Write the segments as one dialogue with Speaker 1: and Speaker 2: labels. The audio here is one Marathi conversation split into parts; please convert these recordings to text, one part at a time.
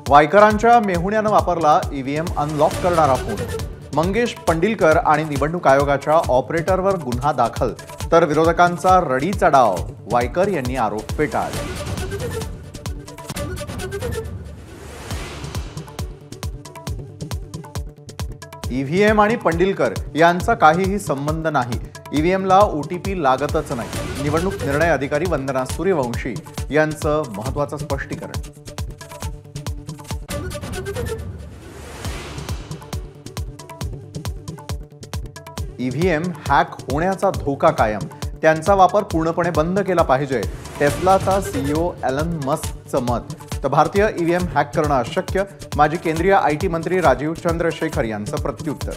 Speaker 1: वायकरांच्या मेहुण्यानं वापरला ईव्हीएम अनलॉक करणारा फोन। मंगेश पंडिलकर आणि निवडणूक आयोगाच्या ऑपरेटरवर गुन्हा दाखल, तर विरोधकांचा रडीचा डाव, वायकर यांनी आरोप फेटाळले। ईव्हीएम आणि पंडिलकर यांचा काहीही संबंध नाही। ईव्हीएमला ओटीपी लागतच नाही। निवडणूक निर्णय अधिकारी वंदना सूर्यवंशी यांचं महत्त्वाचं स्पष्टीकरण। ईव्हीएम हॅक होण्याचा धोका कायम, त्यांचा वापर पूर्णपणे बंद केला पाहिजे, टेस्लाचा सीईओ एलन मस्कचं मत। तर भारतीय ईव्हीएम हॅक करणं अशक्य, माजी केंद्रीय आयटी मंत्री राजीव चंद्रशेखर यांचं प्रत्युत्तर।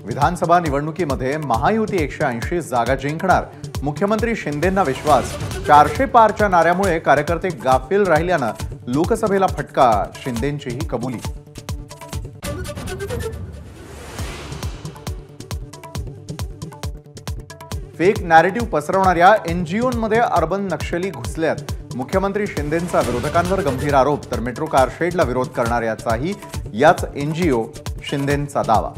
Speaker 1: विधानसभा निवडणुकीमध्ये महायुती 180 जागा जिंकणार, मुख्यमंत्री शिंदेंना विश्वास। 400 पारच्या नाऱ्यामुळे कार्यकर्ते गाफील राहिल्यानं लोकसभेला फटका, शिंदेंचीही कबुली। फेक नॅरेटिव्ह पसरवणाऱ्या एनजीओमध्ये अर्बन नक्षली घुसल्यात, मुख्यमंत्री शिंदेंचा विरोधकांवर गंभीर आरोप, तर मेट्रो कारशेडला विरोध करणाऱ्याचाही याच एनजीओ शिंदेंचा दावा।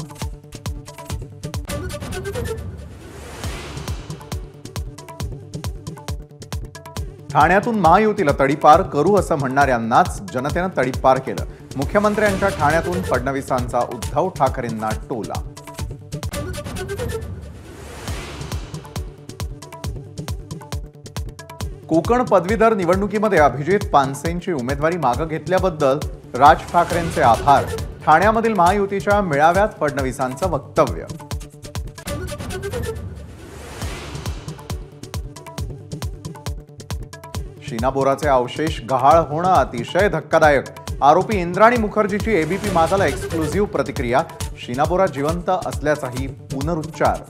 Speaker 1: ठाण्यातून महायुतीला तडीपार करू असं म्हणणाऱ्यांनाच जनतेनं तडीपार केलं। मुख्यमंत्र्यांच्या ठाण्यातून फडणवीसांचा उद्धव ठाकरेंना टोला। कोकण पदवीधर निवडणुकीमध्ये अभिजित पानसेंची उमेदवारी मागे घेतल्याबद्दल राज ठाकरेंचे आभार। ठाण्यामधील महायुतीच्या मेळाव्यात फडणवीसांचं वक्तव्य। शीना बोराचे अवशेष गहाळ होणं अतिशय धक्कादायक, आरोपी इंद्राणी मुखर्जीची एबीपी माझाला एक्सक्लुझिव्ह प्रतिक्रिया। शीना बोरा जिवंत असल्याचाही पुनरुच्चार।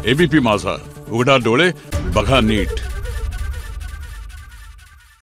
Speaker 2: एबीपी माझा, उघडा डोळे बघा नीट।